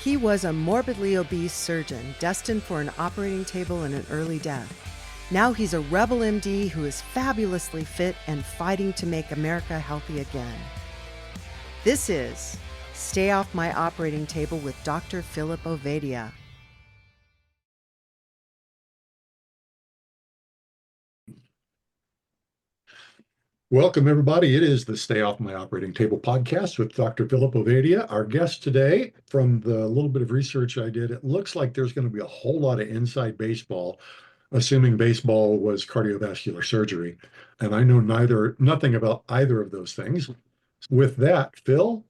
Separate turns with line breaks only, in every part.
He was a morbidly obese surgeon destined for an operating table and an early death. Now he's a rebel MD who is fabulously fit and fighting to make America healthy again. This is Stay Off My Operating Table with Dr. Philip Ovadia.
Welcome, everybody. It is the Stay Off My Operating Table podcast with Dr. Philip Ovadia. Our guest today, from the little bit of research I did, it looks like there's going to be a whole lot of inside baseball, assuming baseball was cardiovascular surgery. And I know nothing about either of those things. With that, Phil,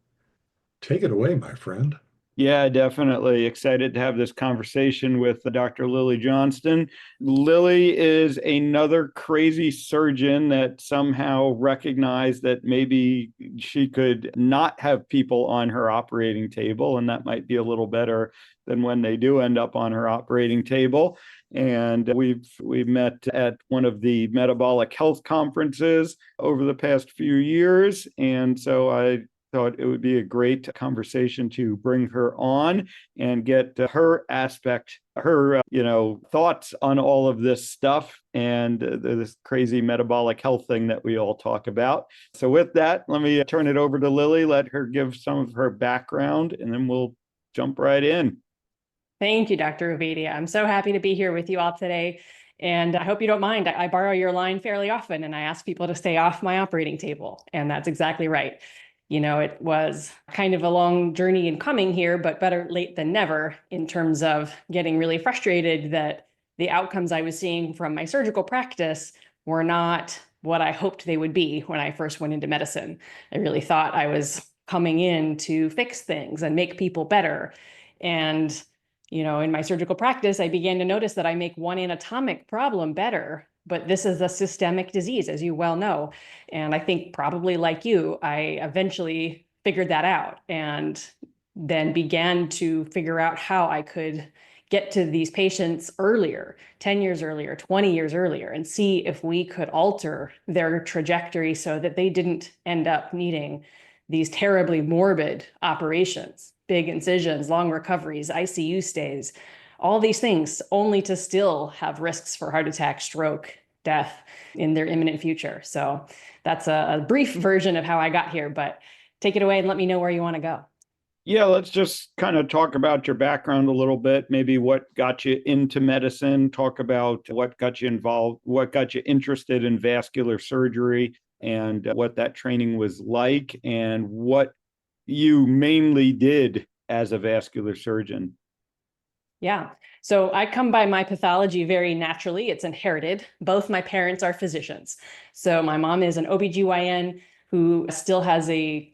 take it away, my friend.
Yeah, definitely excited to have this conversation with Dr. Lily Johnston. Lily is another crazy surgeon that somehow recognized that maybe she could not have people on her operating table, and that might be a little better than when they do end up on her operating table. And we've met at one of the metabolic health conferences over the past few years. And so I thought it would be a great conversation to bring her on and get her aspect, her thoughts on all of this stuff and this crazy metabolic health thing that we all talk about. So with that, let me turn it over to Lily, let her give some of her background, and then we'll jump right in.
Thank you, Dr. Ovadia. I'm so happy to be here with you all today. And I hope you don't mind. I borrow your line fairly often, and I ask people to stay off my operating table. And that's exactly right. You know, it was kind of a long journey in coming here, but better late than never in terms of getting really frustrated that the outcomes I was seeing from my surgical practice were not what I hoped they would be when I first went into medicine. I really thought I was coming in to fix things and make people better. And, you know, in my surgical practice, I began to notice that I make one anatomic problem better. But this is a systemic disease, as you well know. And I think probably like you, I eventually figured that out and then began to figure out how I could get to these patients earlier, 10 years earlier, 20 years earlier, and see if we could alter their trajectory so that they didn't end up needing these terribly morbid operations, big incisions, long recoveries, ICU stays, all these things, only to still have risks for heart attack, stroke, death in their imminent future. So that's a brief version of how I got here, but take it away and let me know where you want to go.
Yeah, let's just kind of talk about your background a little bit, maybe what got you into medicine, talk about what got you involved, what got you interested in vascular surgery, and what that training was like, and what you mainly did as a vascular surgeon.
Yeah. So I come by my pathology very naturally. It's inherited. Both my parents are physicians. So my mom is an OBGYN who still has a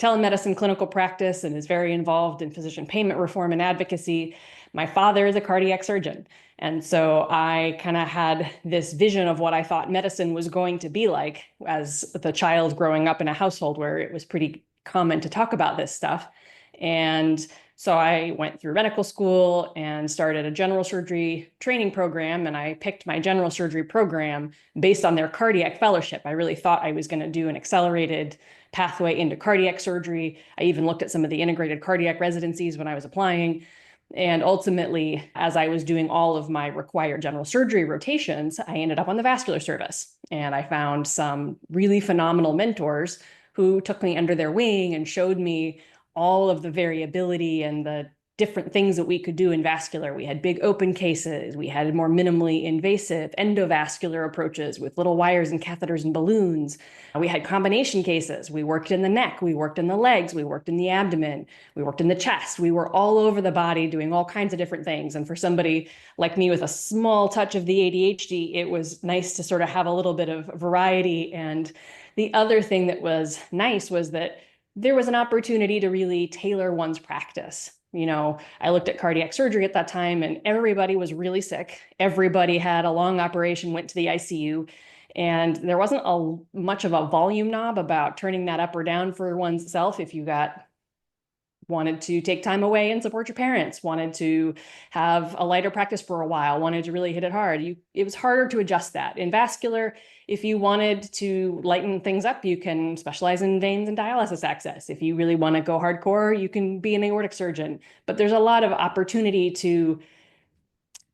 telemedicine clinical practice and is very involved in physician payment reform and advocacy. My father is a cardiac surgeon. And so I kind of had this vision of what I thought medicine was going to be like as the child growing up in a household where it was pretty common to talk about this stuff. And so I went through medical school and started a general surgery training program, and I picked my general surgery program based on their cardiac fellowship. I really thought I was going to do an accelerated pathway into cardiac surgery. I even looked at some of the integrated cardiac residencies when I was applying. And ultimately, as I was doing all of my required general surgery rotations, I ended up on the vascular service. And I found some really phenomenal mentors who took me under their wing and showed me all of the variability and the different things that we could do in vascular. We had big open cases. We had more minimally invasive endovascular approaches with little wires and catheters and balloons. We had combination cases. We worked in the neck. We worked in the legs. We worked in the abdomen. We worked in the chest. We were all over the body doing all kinds of different things. And for somebody like me with a small touch of the ADHD, it was nice to sort of have a little bit of variety. And the other thing that was nice was that there was an opportunity to really tailor one's practice. You know, I looked at cardiac surgery at that time and everybody was really sick. Everybody had a long operation, went to the ICU, and there wasn't much of a volume knob about turning that up or down for oneself if you wanted to take time away and support your parents, wanted to have a lighter practice for a while, wanted to really hit it hard. It was harder to adjust that. In vascular, If you wanted to lighten things up, you can specialize in veins and dialysis access. If you really want to go hardcore, you can be an aortic surgeon. But there's a lot of opportunity to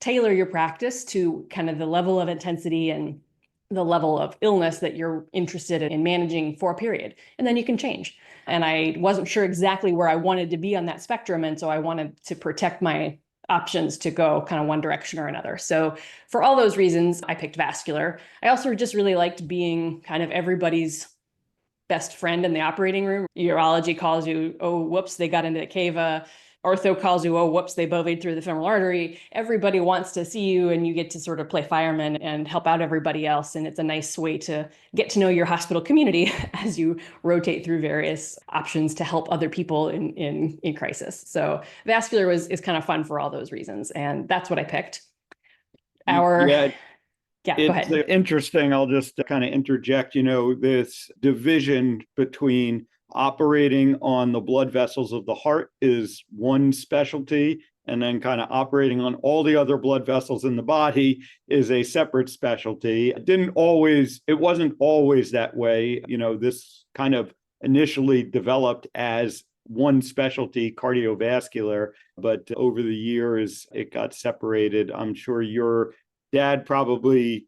tailor your practice to kind of the level of intensity and the level of illness that you're interested in managing for a period. And then you can change. And I wasn't sure exactly where I wanted to be on that spectrum. And so I wanted to protect my options to go kind of one direction or another. So for all those reasons, I picked vascular. I also just really liked being kind of everybody's best friend in the operating room. Urology calls you, oh, whoops, they got into the cava. Ortho calls you, oh, whoops, they boved through the femoral artery. Everybody wants to see you, and you get to sort of play fireman and help out everybody else. And it's a nice way to get to know your hospital community as you rotate through various options to help other people in crisis. So vascular is kind of fun for all those reasons. And that's what I picked. Yeah, go ahead.
It's interesting. I'll just kind of interject, this division between operating on the blood vessels of the heart is one specialty, and then kind of operating on all the other blood vessels in the body is a separate specialty. It wasn't always that way. This kind of initially developed as one specialty, cardiovascular, but over the years it got separated. I'm sure your dad probably,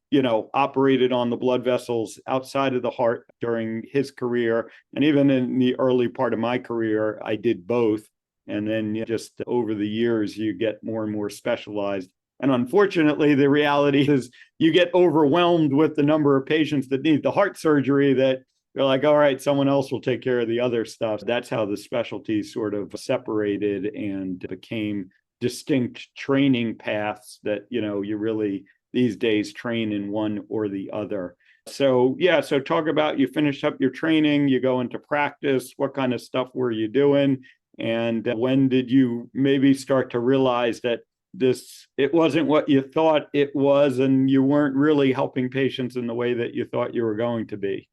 operated on the blood vessels outside of the heart during his career. And even in the early part of my career, I did both. And then just over the years, you get more and more specialized. And unfortunately, the reality is you get overwhelmed with the number of patients that need the heart surgery that you're like, all right, someone else will take care of the other stuff. That's how the specialties sort of separated and became distinct training paths that, you really these days train in one or the other. So talk about, you finish up your training, you go into practice, what kind of stuff were you doing? And when did you maybe start to realize that it wasn't what you thought it was, and you weren't really helping patients in the way that you thought you were going to be?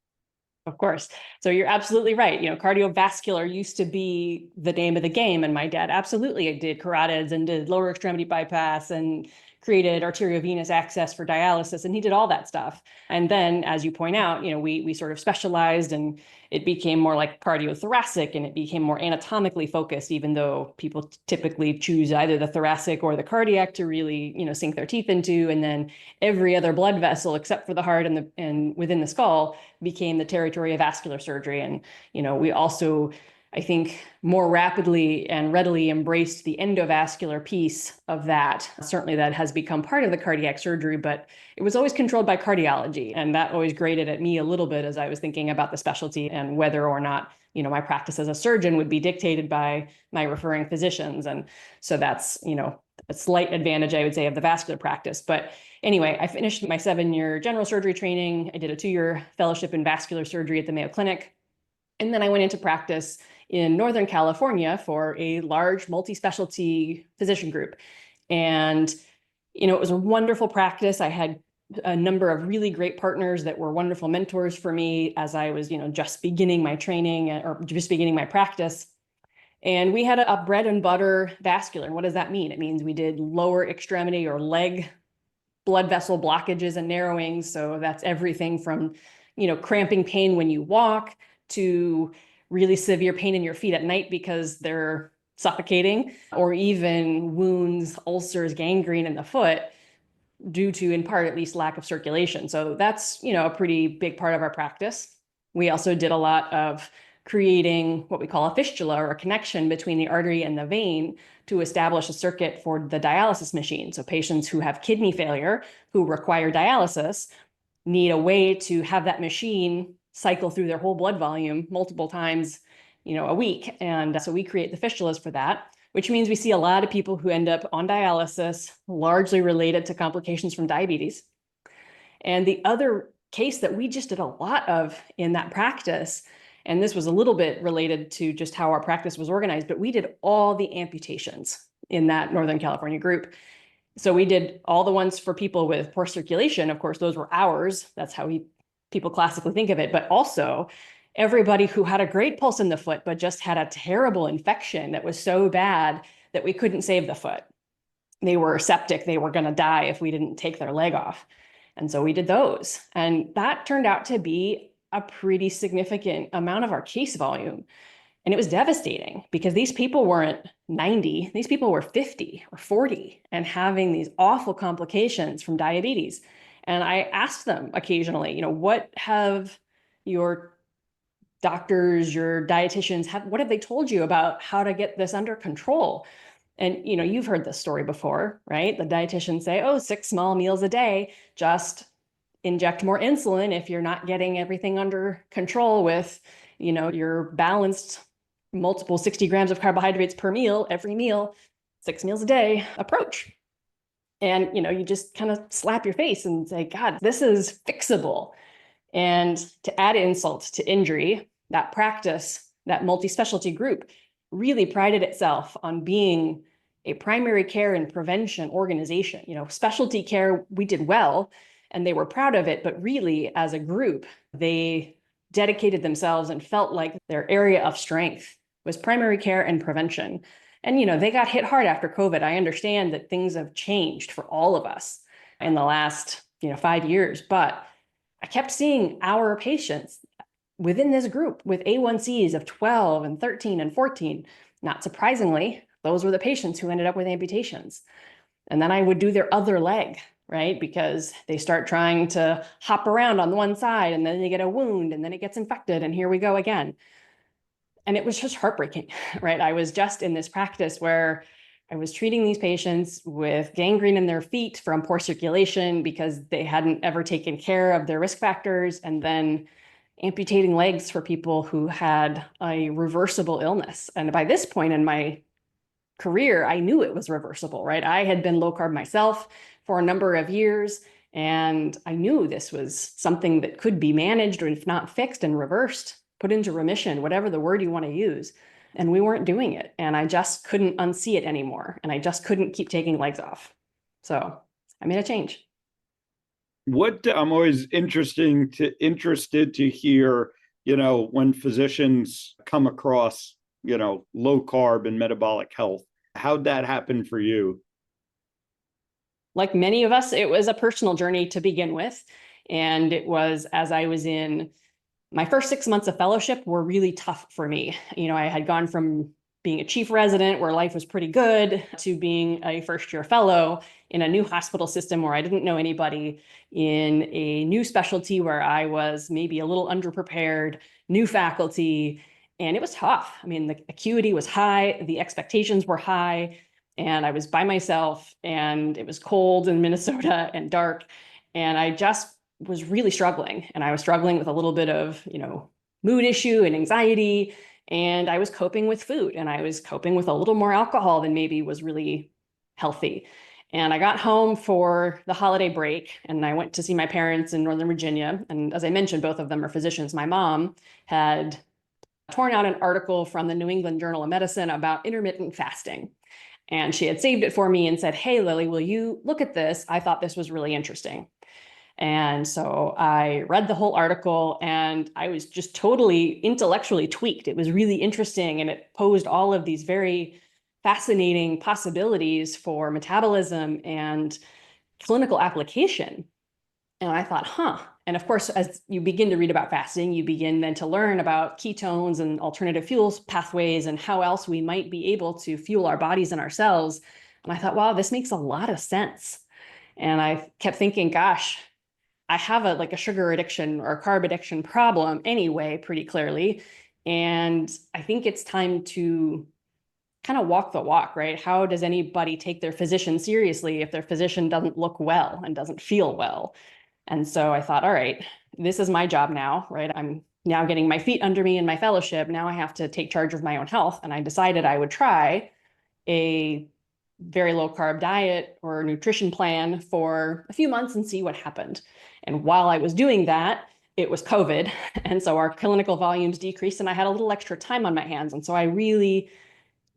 Of course. So you're absolutely right. Cardiovascular used to be the name of the game. And my dad absolutely did carotids and did lower extremity bypass and created arteriovenous access for dialysis. And he did all that stuff. And then, as you point out, we sort of specialized, and it became more like cardiothoracic, and it became more anatomically focused, even though people typically choose either the thoracic or the cardiac to really, sink their teeth into. And then every other blood vessel, except for the heart and within the skull, became the territory of vascular surgery. And, we also, I think, more rapidly and readily embraced the endovascular piece of that. Certainly that has become part of the cardiac surgery, but it was always controlled by cardiology. And that always grated at me a little bit as I was thinking about the specialty and whether or not, my practice as a surgeon would be dictated by my referring physicians. And so that's, a slight advantage, I would say, of the vascular practice. But anyway, I finished my 7-year general surgery training. I did a 2-year fellowship in vascular surgery at the Mayo Clinic. And then I went into practice in Northern California for a large multi-specialty physician group. And, it was a wonderful practice. I had a number of really great partners that were wonderful mentors for me as I was, just beginning my training or just beginning my practice. And we had a bread and butter vascular. And what does that mean? It means we did lower extremity or leg blood vessel blockages and narrowings. So that's everything from, cramping pain when you walk to really severe pain in your feet at night because they're suffocating, or even wounds, ulcers, gangrene in the foot due to, in part at least, lack of circulation. So that's, a pretty big part of our practice. We also did a lot of creating what we call a fistula, or a connection between the artery and the vein, to establish a circuit for the dialysis machine. So patients who have kidney failure, who require dialysis, need a way to have that machine cycle through their whole blood volume multiple times, a week. And so we create the fistulas for that, which means we see a lot of people who end up on dialysis, largely related to complications from diabetes. And the other case that we just did a lot of in that practice, and this was a little bit related to just how our practice was organized, but we did all the amputations in that Northern California group. So we did all the ones for people with poor circulation. Of course, those were ours. That's how people classically think of it. But also everybody who had a great pulse in the foot, but just had a terrible infection that was so bad that we couldn't save the foot. They were septic. They were going to die if we didn't take their leg off. And so we did those. And that turned out to be a pretty significant amount of our case volume. And it was devastating because these people weren't 90, these people were 50 or 40 and having these awful complications from diabetes. And I asked them occasionally, what have your doctors, your dietitians, what have they told you about how to get this under control? And, you've heard this story before, right? The dietitians say, 6 small meals a day, just inject more insulin if you're not getting everything under control with, your balanced multiple 60 grams of carbohydrates per meal, every meal, 6 meals a day approach. And, you just kind of slap your face and say, God, this is fixable. And to add insult to injury, that practice, that multi-specialty group really prided itself on being a primary care and prevention organization. Specialty care, we did well, and they were proud of it, but really as a group, they dedicated themselves and felt like their area of strength was primary care and prevention. And, they got hit hard after COVID. I understand that things have changed for all of us in the last, 5 years, but I kept seeing our patients within this group with A1Cs of 12 and 13 and 14. Not surprisingly, those were the patients who ended up with amputations. And then I would do their other leg, right? Because they start trying to hop around on one side and then they get a wound and then it gets infected and here we go again. And it was just heartbreaking, right? I was just in this practice where I was treating these patients with gangrene in their feet from poor circulation because they hadn't ever taken care of their risk factors, and then amputating legs for people who had a reversible illness. And by this point in my career, I knew it was reversible, right? I had been low carb myself for a number of years, and I knew this was something that could be managed, or if not fixed and reversed, put into remission, whatever the word you want to use. And we weren't doing it. And I just couldn't unsee it anymore. And I just couldn't keep taking legs off. So I made a change.
What I'm always interested to hear, when physicians come across, low carb and metabolic health, how'd that happen for you?
Like many of us, it was a personal journey to begin with. And it was as I was in my first 6 months of fellowship were really tough for me. I had gone from being a chief resident where life was pretty good to being a first-year fellow in a new hospital system where I didn't know anybody, in a new specialty where I was maybe a little underprepared, new faculty, and it was tough. I mean, the acuity was high, the expectations were high, and I was by myself, and it was cold in Minnesota and dark, and I just was really struggling. And I was struggling with a little bit of, mood issue and anxiety. And I was coping with food, and I was coping with a little more alcohol than maybe was really healthy. And I got home for the holiday break and I went to see my parents in Northern Virginia. And as I mentioned, both of them are physicians. My mom had torn out an article from the New England Journal of Medicine about intermittent fasting. And she had saved it for me and said, "Hey, Lily, will you look at this? I thought this was really interesting." And so I read the whole article and I was just totally intellectually tweaked. It was really interesting and it posed all of these very fascinating possibilities for metabolism and clinical application. And I thought, And of course, as you begin to read about fasting, you begin then to learn about ketones and alternative fuels pathways and how else we might be able to fuel our bodies and our cells. And I thought, wow, this makes a lot of sense. And I kept thinking, gosh, I have a sugar addiction or a carb addiction problem anyway, pretty clearly. And I think it's time to kind of walk the walk, right? How does anybody take their physician seriously if their physician doesn't look well and doesn't feel well? And so I thought, all right, this is my job now, right? I'm now getting my feet under me in my fellowship. Now I have to take charge of my own health. And I decided I would try a very low carb diet or nutrition plan for a few months and see what happened. And while I was doing that, it was COVID. And so our clinical volumes decreased and I had a little extra time on my hands. And so I really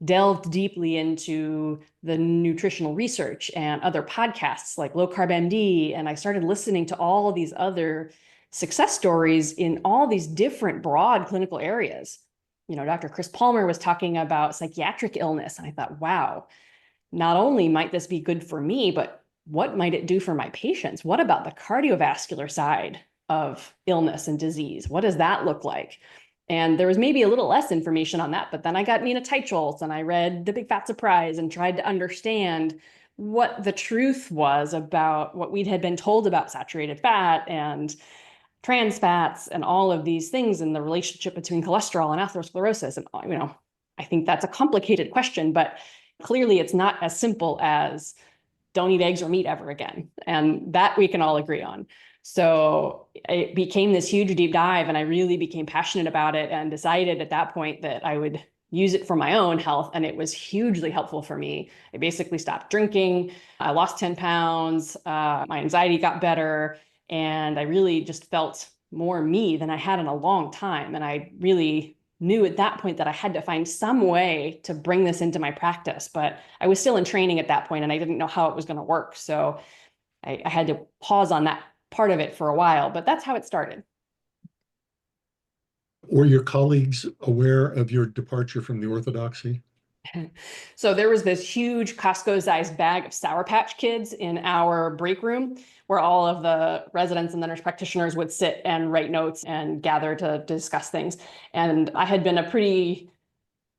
delved deeply into the nutritional research and other podcasts like Low Carb MD. And I started listening to all of these other success stories in all these different broad clinical areas. Dr. Chris Palmer was talking about psychiatric illness. And I thought, wow, not only might this be good for me, but what might it do for my patients? What about the cardiovascular side of illness and disease? What does that look like? And there was maybe a little less information on that, but then I got Nina Teicholz and I read The Big Fat Surprise and tried to understand what the truth was about what we had been told about saturated fat and trans fats and all of these things and the relationship between cholesterol and atherosclerosis. And, I think that's a complicated question, but clearly it's not as simple as don't eat eggs or meat ever again. And that we can all agree on. So it became this huge deep dive, and I really became passionate about it and decided at that point that I would use it for my own health. And it was hugely helpful for me. I basically stopped drinking. I lost 10 pounds. My anxiety got better. And I really just felt more me than I had in a long time. And I really knew at that point that I had to find some way to bring this into my practice. But I was still in training at that point, and I didn't know how it was going to work. So I had to pause on that part of it for a while, but that's how it started.
Were your colleagues aware of your departure from the orthodoxy?
So there was this huge Costco-sized bag of Sour Patch Kids in our break room where all of the residents and the nurse practitioners would sit and write notes and gather to discuss things. And I had been a pretty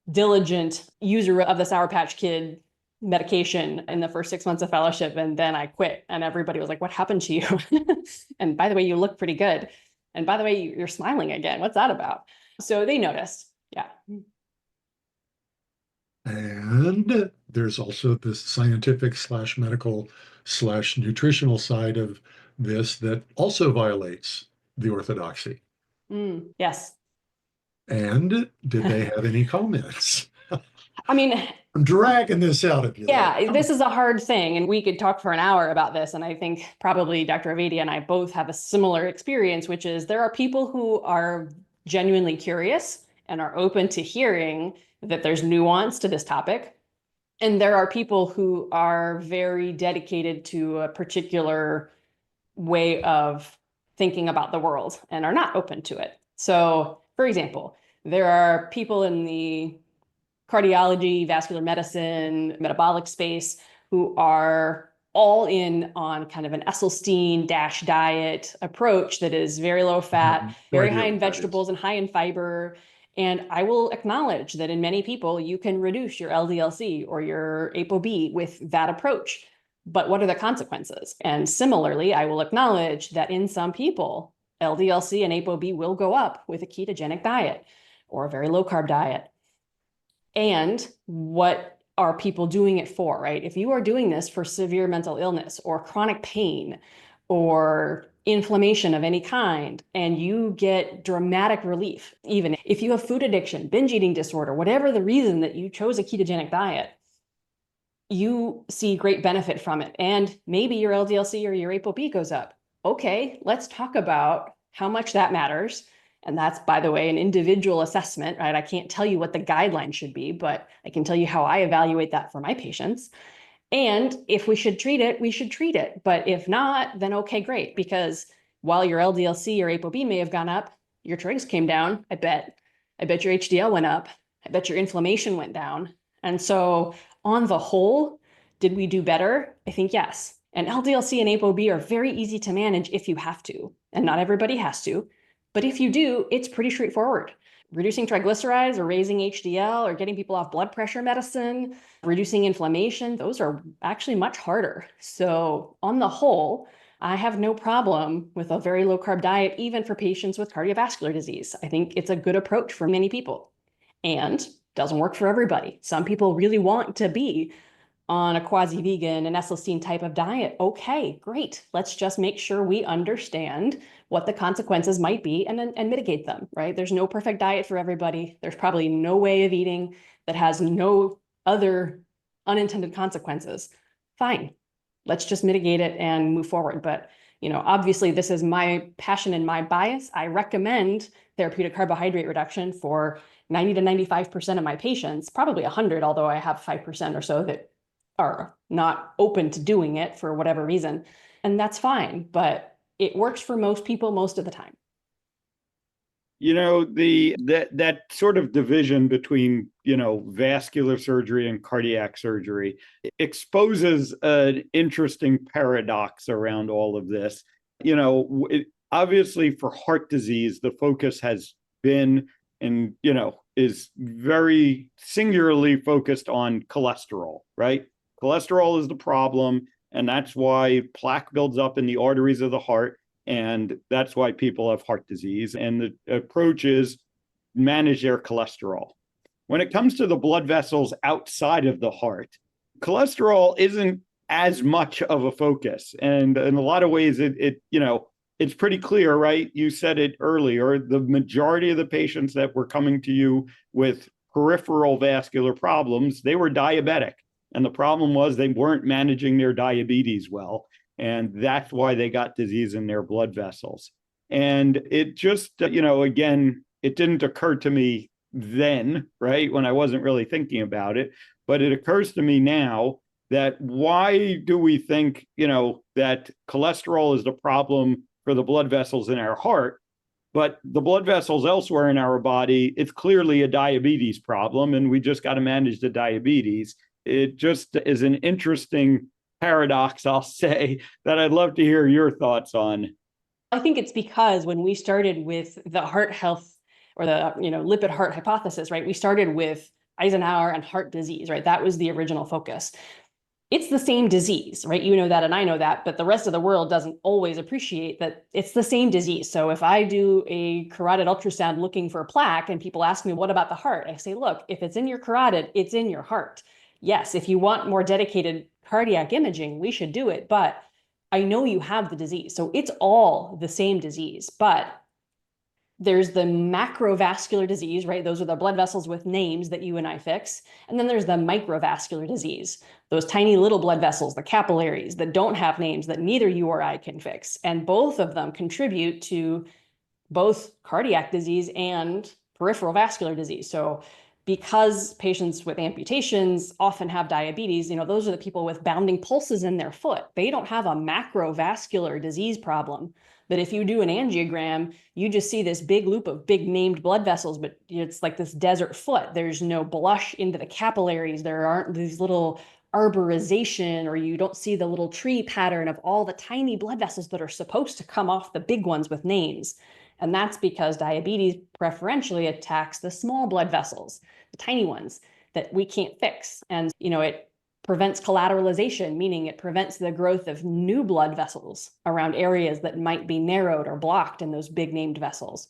diligent user of the Sour Patch Kid medication in the first 6 months of fellowship. And then I quit, and everybody was like, what happened to you? And by the way, you look pretty good. And by the way, you're smiling again. What's that about? So they noticed. Yeah.
And there's also the scientific / medical / nutritional side of this that also violates the orthodoxy.
Yes.
And did they have any comments?
I mean,
I'm dragging this out of you.
Yeah, this is a hard thing, and we could talk for an hour about this. And I think probably Dr. Ovadia and I both have a similar experience, which is there are people who are genuinely curious and are open to hearing that there's nuance to this topic. And there are people who are very dedicated to a particular way of thinking about the world and are not open to it. So, for example, there are people in the cardiology, vascular medicine, metabolic space who are all in on kind of an Esselstyn DASH diet approach that is very low fat, very high in vegetables and high in fiber. And I will acknowledge that in many people, you can reduce your LDL-C or your ApoB with that approach. But what are the consequences? And similarly, I will acknowledge that in some people, LDL-C and ApoB will go up with a ketogenic diet or a very low carb diet. And what are people doing it for, right? If you are doing this for severe mental illness or chronic pain or inflammation of any kind, and you get dramatic relief, even if you have food addiction, binge eating disorder, whatever the reason that you chose a ketogenic diet, you see great benefit from it. And maybe your LDL-C or your ApoB goes up. Okay, let's talk about how much that matters. And that's, by the way, an individual assessment, right? I can't tell you what the guideline should be, but I can tell you how I evaluate that for my patients. And if we should treat it, we should treat it. But if not, then okay, great. Because while your LDL-C or ApoB may have gone up, your trigs came down, I bet. I bet your HDL went up. I bet your inflammation went down. And so on the whole, did we do better? I think yes. And LDL-C and ApoB are very easy to manage if you have to. And not everybody has to. But if you do, it's pretty straightforward. Reducing triglycerides or raising HDL or getting people off blood pressure medicine, reducing inflammation, those are actually much harder. So on the whole, I have no problem with a very low carb diet, even for patients with cardiovascular disease. I think it's a good approach for many people and doesn't work for everybody. Some people really want to be on a quasi-vegan and Esselstyn type of diet. Okay, great. Let's just make sure we understand what the consequences might be and mitigate them, right? There's no perfect diet for everybody. There's probably no way of eating that has no other unintended consequences. Fine. Let's just mitigate it and move forward. But, obviously this is my passion and my bias. I recommend therapeutic carbohydrate reduction for 90 to 95% of my patients, probably 100, although I have 5% or so that are not open to doing it for whatever reason. And that's fine, but it works for most people most of the time.
That sort of division between, vascular surgery and cardiac surgery exposes an interesting paradox around all of this. Obviously for heart disease, the focus has been and, is very singularly focused on cholesterol, right? Cholesterol is the problem, and that's why plaque builds up in the arteries of the heart. And that's why people have heart disease. And the approach is manage their cholesterol. When it comes to the blood vessels outside of the heart, cholesterol isn't as much of a focus. And in a lot of ways, it's pretty clear, right? You said it earlier, the majority of the patients that were coming to you with peripheral vascular problems, they were diabetic. And the problem was they weren't managing their diabetes well. And that's why they got disease in their blood vessels. And it just, again, it didn't occur to me then, right, when I wasn't really thinking about it. But it occurs to me now that why do we think, that cholesterol is the problem for the blood vessels in our heart, but the blood vessels elsewhere in our body, it's clearly a diabetes problem, and we just got to manage the diabetes. It just is an interesting paradox, I'll say, that I'd love to hear your thoughts on.
I think it's because when we started with the heart health or the lipid heart hypothesis, right? We started with Eisenhower and heart disease, right? That was the original focus. It's the same disease, right? You know that and I know that, but the rest of the world doesn't always appreciate that it's the same disease. So if I do a carotid ultrasound looking for a plaque and people ask me, what about the heart? I say, look, if it's in your carotid, it's in your heart. Yes, if you want more dedicated cardiac imaging, we should do it, but I know you have the disease. So it's all the same disease, but there's the macrovascular disease, right? Those are the blood vessels with names that you and I fix. And then there's the microvascular disease, those tiny little blood vessels, the capillaries that don't have names that neither you or I can fix. And both of them contribute to both cardiac disease and peripheral vascular disease. So because patients with amputations often have diabetes, those are the people with bounding pulses in their foot. They don't have a macrovascular disease problem. But if you do an angiogram, you just see this big loop of big named blood vessels, but it's like this desert foot. There's no blush into the capillaries. There aren't these little arborization, or you don't see the little tree pattern of all the tiny blood vessels that are supposed to come off the big ones with names. And that's because diabetes preferentially attacks the small blood vessels, the tiny ones that we can't fix. And, it prevents collateralization, meaning it prevents the growth of new blood vessels around areas that might be narrowed or blocked in those big named vessels.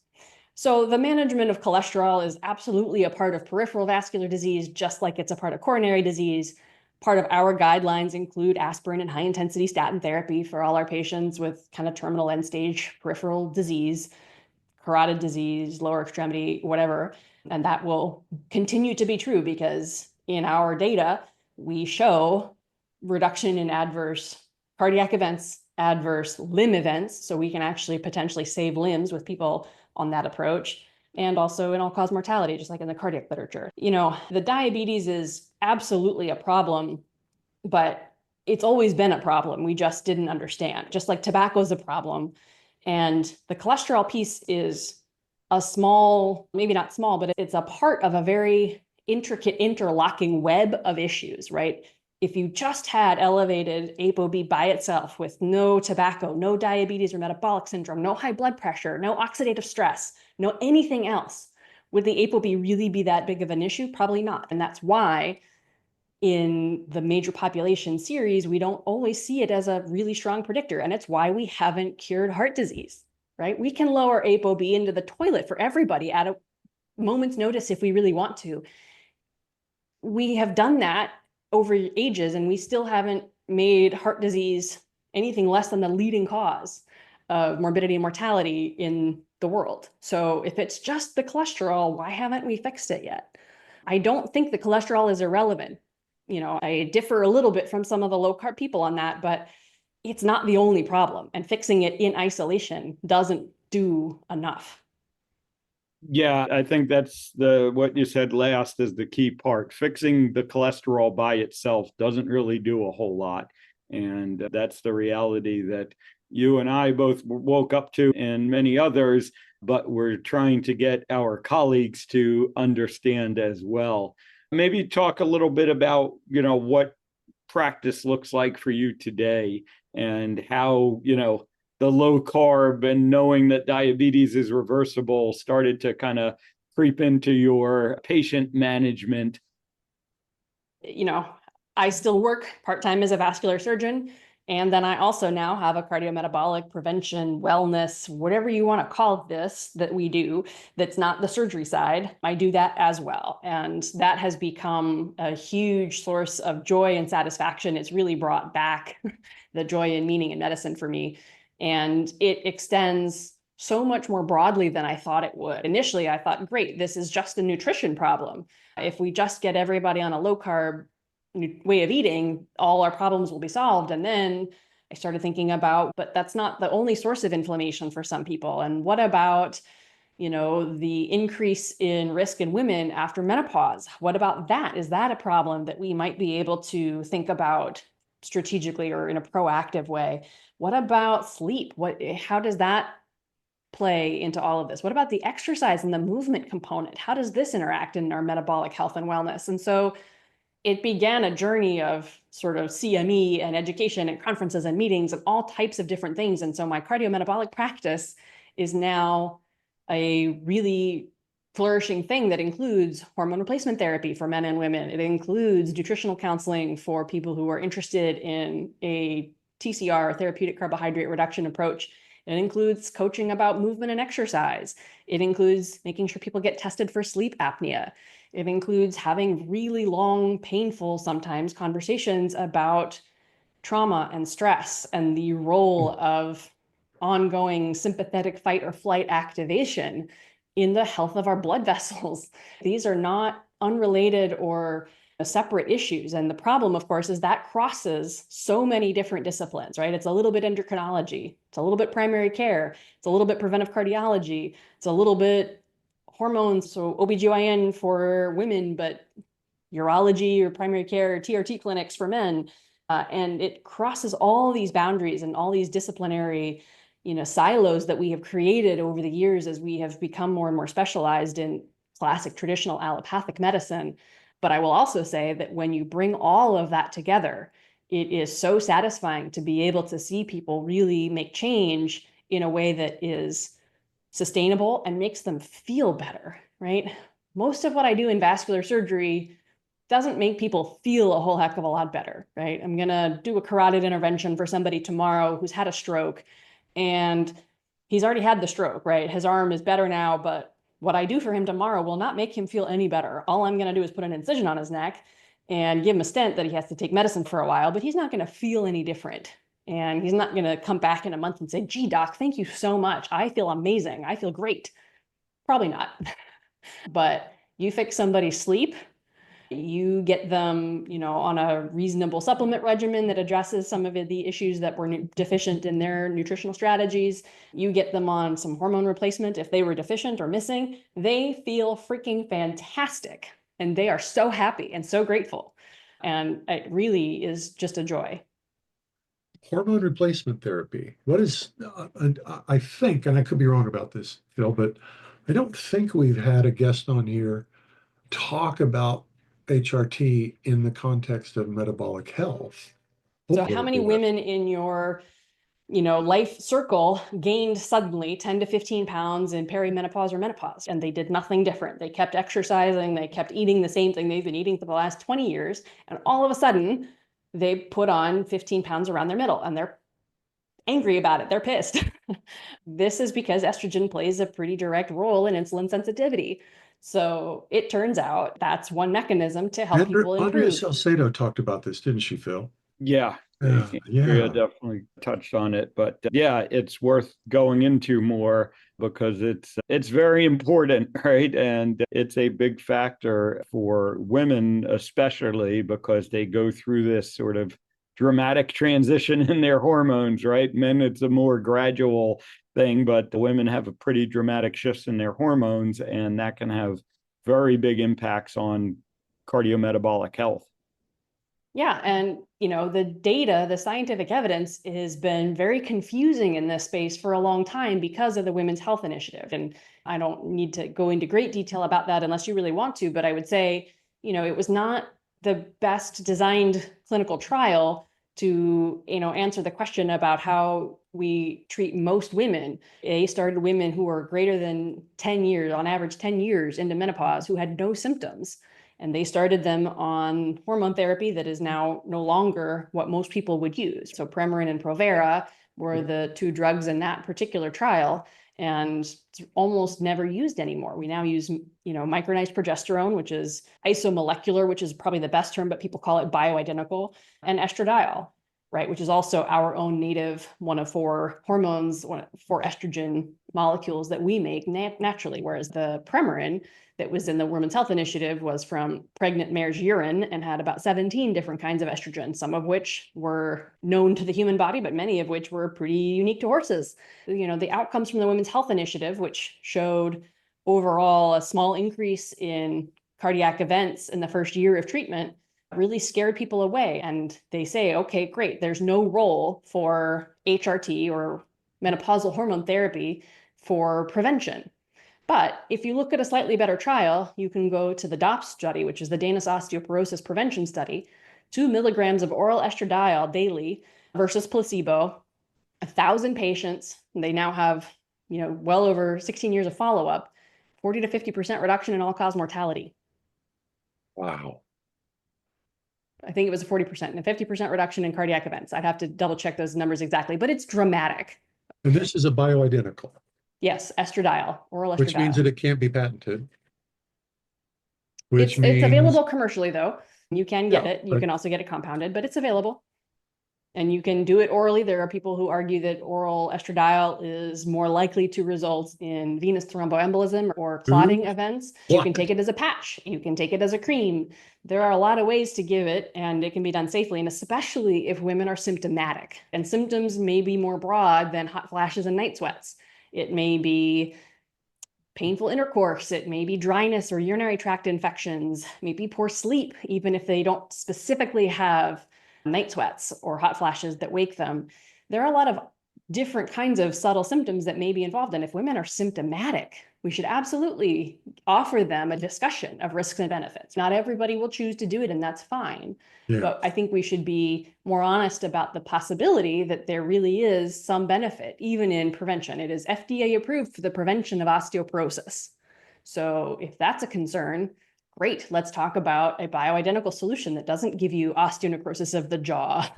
So the management of cholesterol is absolutely a part of peripheral vascular disease, just like it's a part of coronary disease. Part of our guidelines include aspirin and high-intensity statin therapy for all our patients with kind of terminal end-stage peripheral disease, carotid disease, lower extremity, whatever. And that will continue to be true because in our data, we show reduction in adverse cardiac events, adverse limb events. So we can actually potentially save limbs with people on that approach. And also in all-cause mortality, just like in the cardiac literature. The diabetes is absolutely a problem, but it's always been a problem. We just didn't understand. Just like tobacco is a problem. And the cholesterol piece is a small, maybe not small, but it's a part of a very intricate interlocking web of issues, right? If you just had elevated ApoB by itself with no tobacco, no diabetes or metabolic syndrome, no high blood pressure, no oxidative stress, no anything else, would the ApoB really be that big of an issue? Probably not. And that's why in the major population series, we don't always see it as a really strong predictor. And it's why we haven't cured heart disease, right? We can lower ApoB into the toilet for everybody at a moment's notice if we really want to. We have done that over ages, and we still haven't made heart disease anything less than the leading cause of morbidity and mortality in the world. So if it's just the cholesterol, why haven't we fixed it yet? I don't think the cholesterol is irrelevant. I differ a little bit from some of the low-carb people on that, but it's not the only problem. And fixing it in isolation doesn't do enough.
Yeah, I think that's what you said last is the key part. Fixing the cholesterol by itself doesn't really do a whole lot. And that's the reality that you and I both woke up to, and many others, but we're trying to get our colleagues to understand as well. Maybe talk a little bit about, what practice looks like for you today and how, the low carb and knowing that diabetes is reversible started to kind of creep into your patient management.
I still work part-time as a vascular surgeon. And then I also now have a cardiometabolic prevention, wellness, whatever you want to call this, that we do, that's not the surgery side. I do that as well. And that has become a huge source of joy and satisfaction. It's really brought back the joy and meaning in medicine for me. And it extends so much more broadly than I thought it would. Initially, I thought, great, this is just a nutrition problem. If we just get everybody on a low carb way of eating, all our problems will be solved. And then I started thinking about, but that's not the only source of inflammation for some people. And what about, the increase in risk in women after menopause? What about that? Is that a problem that we might be able to think about strategically or in a proactive way? What about sleep? How does that play into all of this? What about the exercise and the movement component? How does this interact in our metabolic health and wellness? And so it began a journey of sort of CME and education and conferences and meetings and all types of different things. And so my cardiometabolic practice is now a really flourishing thing that includes hormone replacement therapy for men and women. It includes nutritional counseling for people who are interested in a TCR, therapeutic carbohydrate reduction approach. It includes coaching about movement and exercise. It includes making sure people get tested for sleep apnea. It includes having really long, painful, sometimes conversations about trauma and stress and the role of ongoing sympathetic fight or flight activation in the health of our blood vessels. These are not unrelated or separate issues. And the problem, of course, is that crosses so many different disciplines, right? It's a little bit endocrinology. It's a little bit primary care. It's a little bit preventive cardiology. It's a little bit hormones, so OBGYN for women, but urology or primary care or TRT clinics for men. And it crosses all these boundaries and all these disciplinary, silos that we have created over the years as we have become more and more specialized in classic traditional allopathic medicine. But I will also say that when you bring all of that together, it is so satisfying to be able to see people really make change in a way that is sustainable and makes them feel better, right? Most of what I do in vascular surgery doesn't make people feel a whole heck of a lot better, right? I'm going to do a carotid intervention for somebody tomorrow who's had a stroke and he's already had the stroke, right? His arm is better now, but what I do for him tomorrow will not make him feel any better. All I'm going to do is put an incision on his neck and give him a stent that he has to take medicine for a while, but he's not going to feel any different. And he's not going to come back in a month and say, gee, doc, thank you so much. I feel amazing. I feel great. Probably not. But you fix somebody's sleep, you get them, on a reasonable supplement regimen that addresses some of the issues that were deficient in their nutritional strategies. You get them on some hormone replacement if they were deficient or missing. They feel freaking fantastic. And they are so happy and so grateful. And it really is just a joy.
Hormone replacement therapy. What is, I think, and I could be wrong about this, Phil, but I don't think we've had a guest on here talk about HRT in the context of metabolic health.
So how many women in your, life circle gained suddenly 10 to 15 pounds in perimenopause or menopause, and they did nothing different? They kept exercising, they kept eating the same thing they've been eating for the last 20 years, and all of a sudden, they put on 15 pounds around their middle and they're angry about it. They're pissed. This is because estrogen plays a pretty direct role in insulin sensitivity. So it turns out that's one mechanism to help people improve.
Andrea Salcedo talked about this, didn't she, Phil?
Yeah.
Yeah.
Definitely touched on it, but it's worth going into more because it's very important, right? And it's a big factor for women, especially because they go through this sort of dramatic transition in their hormones, right? Men, it's a more gradual thing, but the women have a pretty dramatic shifts in their hormones, and that can have very big impacts on cardiometabolic health.
Yeah. And, the data, the scientific evidence has been very confusing in this space for a long time because of the Women's Health Initiative. And I don't need to go into great detail about that unless you really want to, but I would say, it was not the best designed clinical trial to, answer the question about how we treat most women. They started women who were greater than 10 years, on average 10 years into menopause, who had no symptoms. And they started them on hormone therapy that is now no longer what most people would use. So Premarin and Provera were the two drugs in that particular trial, and it's almost never used anymore. We now use, micronized progesterone, which is isomolecular, which is probably the best term, but people call it bioidentical, and estradiol, right, which is also our own native one of four hormones, four estrogen molecules that we make naturally, whereas the Premarin that was in the Women's Health Initiative was from pregnant mare's urine and had about 17 different kinds of estrogen, some of which were known to the human body, but many of which were pretty unique to horses. The outcomes from the Women's Health Initiative, which showed overall a small increase in cardiac events in the first year of treatment, really scared people away. And they say, okay, great, there's no role for HRT or menopausal hormone therapy for prevention. But if you look at a slightly better trial, you can go to the DOPS study, which is the Danish Osteoporosis Prevention Study, 2 milligrams of oral estradiol daily versus placebo, 1,000 patients. They now have, well over 16 years of follow-up, 40 to 50% reduction in all-cause mortality.
Wow.
I think it was a 40% and a 50% reduction in cardiac events. I'd have to double check those numbers exactly, but it's dramatic.
And this is a bioidentical.
Yes, estradiol, oral estradiol.
Which means that it can't be patented. Which
It's available commercially, though. You can get it. You
but
can also get it compounded, but it's available. And you can do it orally. There are people who argue that oral estradiol is more likely to result in venous thromboembolism or clotting events. You can take it as a patch. You can take it as a cream. There are a lot of ways to give it, and it can be done safely, and especially if women are symptomatic. And symptoms may be more broad than hot flashes and night sweats. It may be painful intercourse, it may be dryness or urinary tract infections, maybe poor sleep, even if they don't specifically have night sweats or hot flashes that wake them. There are a lot of different kinds of subtle symptoms that may be involved. And if women are symptomatic, we should absolutely offer them a discussion of risks and benefits. Not everybody will choose to do it, and that's fine.
Yeah.
But I think we should be more honest about the possibility that there really is some benefit, even in prevention. It is FDA approved for the prevention of osteoporosis. So if that's a concern, great, let's talk about a bioidentical solution that doesn't give you osteonecrosis of the jaw,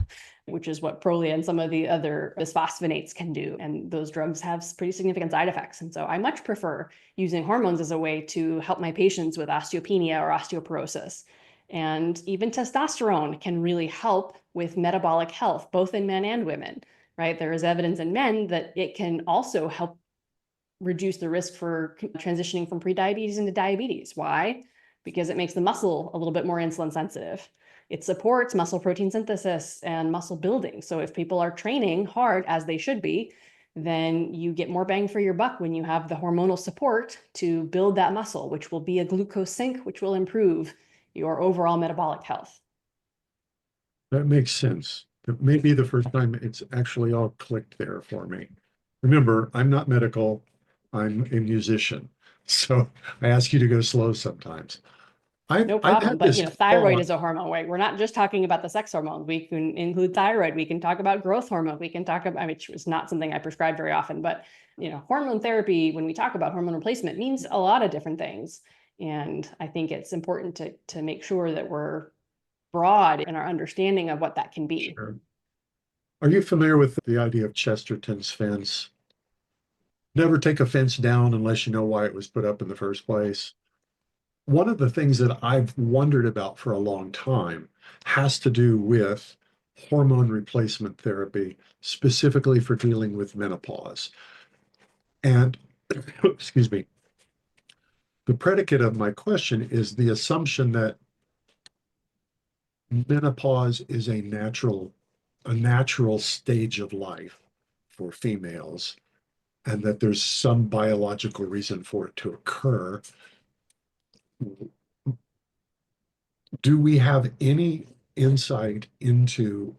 which is what Prolia and some of the other bisphosphonates can do. And those drugs have pretty significant side effects. And so I much prefer using hormones as a way to help my patients with osteopenia or osteoporosis. And even testosterone can really help with metabolic health, both in men and women, right? There is evidence in men that it can also help reduce the risk for transitioning from prediabetes into diabetes. Why? Because it makes the muscle a little bit more insulin sensitive. It supports muscle protein synthesis and muscle building. So if people are training hard, as they should be, then you get more bang for your buck when you have the hormonal support to build that muscle, which will be a glucose sink, which will improve your overall metabolic health.
That makes sense. It may be the first time it's actually all clicked there for me. Remember, I'm not medical, I'm a musician. So I ask you to go slow sometimes.
No problem. But thyroid is a hormone, right? We're not just talking about the sex hormones. We can include thyroid. We can talk about growth hormone. We can talk about, which is not something I prescribe very often, but hormone therapy, when we talk about hormone replacement, means a lot of different things. And I think it's important to make sure that we're broad in our understanding of what that can be.
Sure. Are you familiar with the idea of Chesterton's fence? Never take a fence down unless you know why it was put up in the first place. One of the things that I've wondered about for a long time has to do with hormone replacement therapy, specifically for dealing with menopause. And, excuse me, the predicate of my question is the assumption that menopause is a natural stage of life for females, and that there's some biological reason for it to occur. Do we have any insight into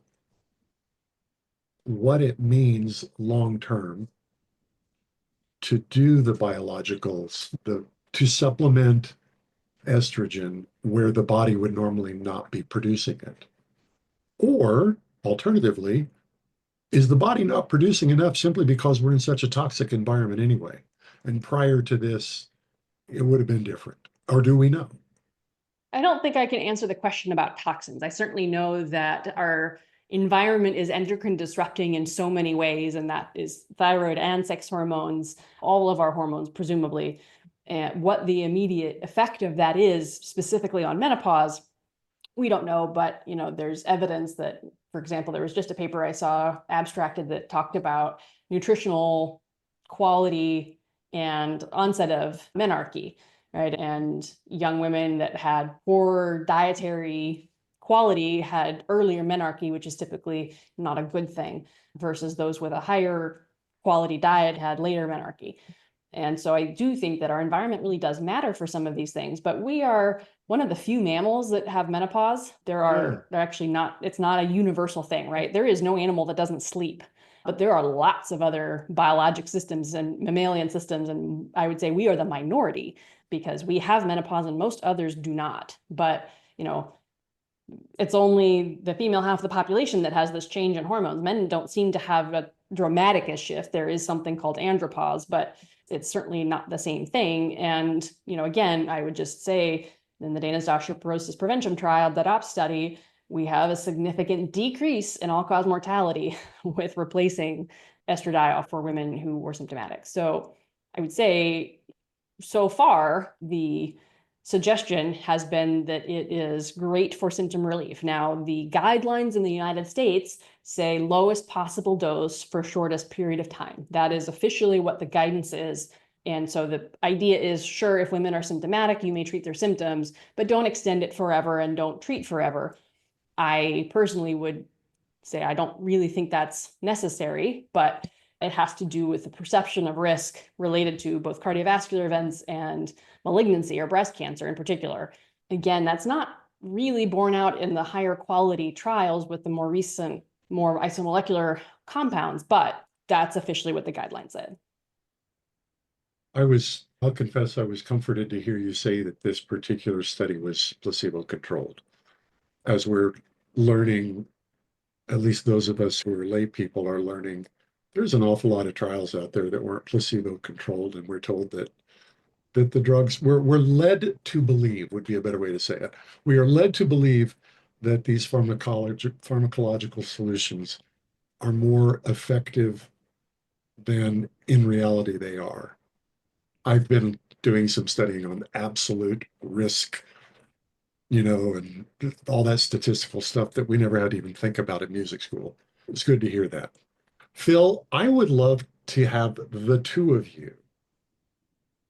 what it means long term to do the biologicals, to supplement estrogen where the body would normally not be producing it? Or alternatively, is the body not producing enough simply because we're in such a toxic environment anyway? And prior to this, it would have been different. Or do we know?
I don't think I can answer the question about toxins. I certainly know that our environment is endocrine disrupting in so many ways, and that is thyroid and sex hormones, all of our hormones, presumably. And what the immediate effect of that is specifically on menopause, we don't know, but there's evidence that, for example, there was just a paper I saw abstracted that talked about nutritional quality and onset of menarche, right? And young women that had poor dietary quality had earlier menarche, which is typically not a good thing, versus those with a higher quality diet had later menarche. And so I do think that our environment really does matter for some of these things, but we are one of the few mammals that have menopause. They're actually not, it's not a universal thing, right? There is no animal that doesn't sleep, but there are lots of other biologic systems and mammalian systems. And I would say we are the minority because we have menopause and most others do not. But, it's only the female half of the population that has this change in hormones. Men don't seem to have a dramatic shift. There is something called andropause, but it's certainly not the same thing. And, again, I would just say in the Danish osteoporosis prevention trial, that OPS study, we have a significant decrease in all-cause mortality with replacing estradiol for women who were symptomatic. So I would say so far, the suggestion has been that it is great for symptom relief. Now, the guidelines in the United States say lowest possible dose for shortest period of time. That is officially what the guidance is. And so the idea is, sure, if women are symptomatic, you may treat their symptoms, but don't extend it forever and don't treat forever. I personally would say I don't really think that's necessary, but it has to do with the perception of risk related to both cardiovascular events and malignancy or breast cancer in particular. Again, that's not really borne out in the higher quality trials with the more recent, more isomolecular compounds, but that's officially what the guidelines said.
I'll confess, I was comforted to hear you say that this particular study was placebo-controlled. As we're learning, at least those of us who are lay people are learning, there's an awful lot of trials out there that weren't placebo-controlled, and we're told that the drugs, we're led to believe, would be a better way to say it. We are led to believe that these pharmacological solutions are more effective than in reality they are. I've been doing some studying on absolute risk, and all that statistical stuff that we never had to even think about in music school. It's good to hear that. Phil, I would love to have the two of you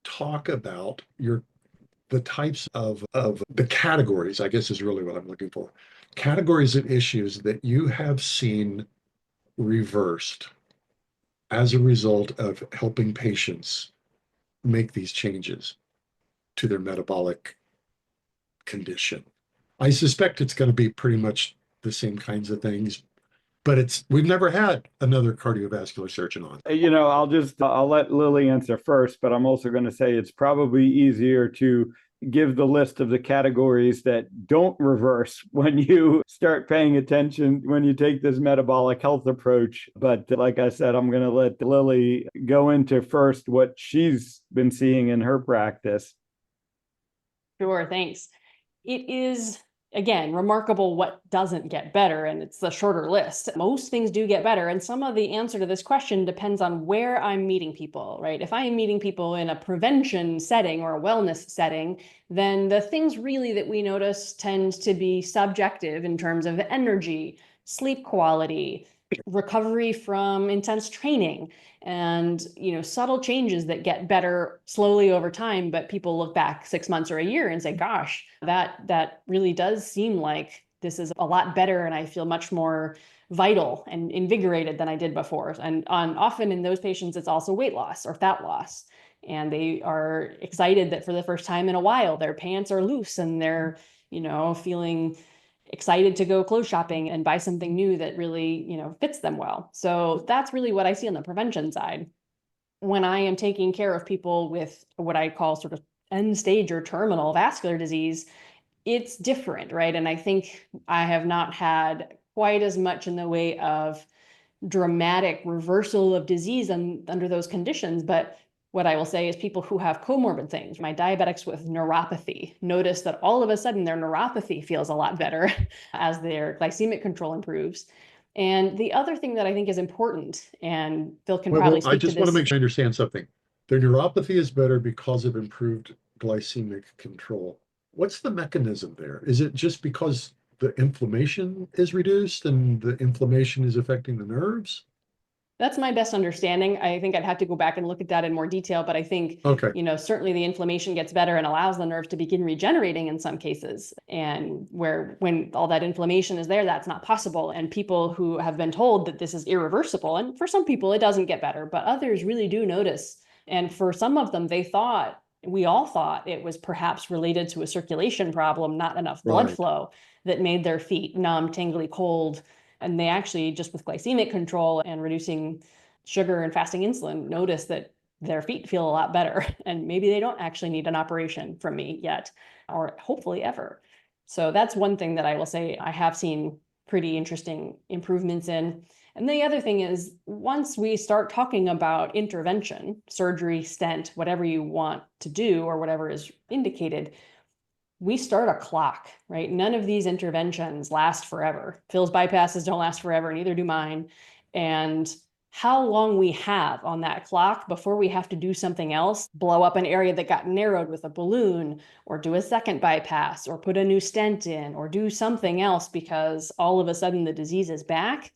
talk about the types of the categories, I guess is really what I'm looking for. Categories of issues that you have seen reversed as a result of helping patients make these changes to their metabolic condition. I suspect it's going to be pretty much the same kinds of things, but we've never had another cardiovascular surgeon on.
I'll let Lily answer first, but I'm also going to say it's probably easier to give the list of the categories that don't reverse when you start paying attention, when you take this metabolic health approach. But like I said, I'm going to let Lily go into first what she's been seeing in her practice.
Sure, thanks. It is, again, remarkable what doesn't get better, and it's a shorter list. Most things do get better, and some of the answer to this question depends on where I'm meeting people, right? If I am meeting people in a prevention setting or a wellness setting, then the things really that we notice tend to be subjective in terms of energy, sleep quality, recovery from intense training, and subtle changes that get better slowly over time, but people look back 6 months or a year and say, gosh, that really does seem like this is a lot better and I feel much more vital and invigorated than I did before. And often in those patients, it's also weight loss or fat loss. And they are excited that for the first time in a while, their pants are loose and they're, feeling excited to go clothes shopping and buy something new that really, fits them well. So that's really what I see on the prevention side. When I am taking care of people with what I call sort of end stage or terminal vascular disease, it's different, right? And I think I have not had quite as much in the way of dramatic reversal of disease under those conditions. But what I will say is people who have comorbid things, my diabetics with neuropathy, notice that all of a sudden their neuropathy feels a lot better as their glycemic control improves. And the other thing that I think is important, and Phil can probably speak
I
to
just
this.
want to make sure I understand something. Their neuropathy is better because of improved glycemic control. What's the mechanism there? Is it just because the inflammation is reduced and the inflammation is affecting the nerves?
That's my best understanding. I think I'd have to go back and look at that in more detail, but I think,
Okay.
Certainly the inflammation gets better and allows the nerves to begin regenerating in some cases. And when all that inflammation is there, that's not possible. And people who have been told that this is irreversible, and for some people it doesn't get better, but others really do notice. And for some of them, we all thought it was perhaps related to a circulation problem, not enough blood
Right.
flow that made their feet numb, tingly, cold. And they actually, just with glycemic control and reducing sugar and fasting insulin, notice that their feet feel a lot better. And maybe they don't actually need an operation from me yet, or hopefully ever. So that's one thing that I will say I have seen pretty interesting improvements in. And the other thing is, once we start talking about intervention, surgery, stent, whatever you want to do or whatever is indicated, we start a clock, right? None of these interventions last forever. Phil's bypasses don't last forever, neither do mine. And how long we have on that clock before we have to do something else, blow up an area that got narrowed with a balloon, or do a second bypass, or put a new stent in, or do something else because all of a sudden the disease is back,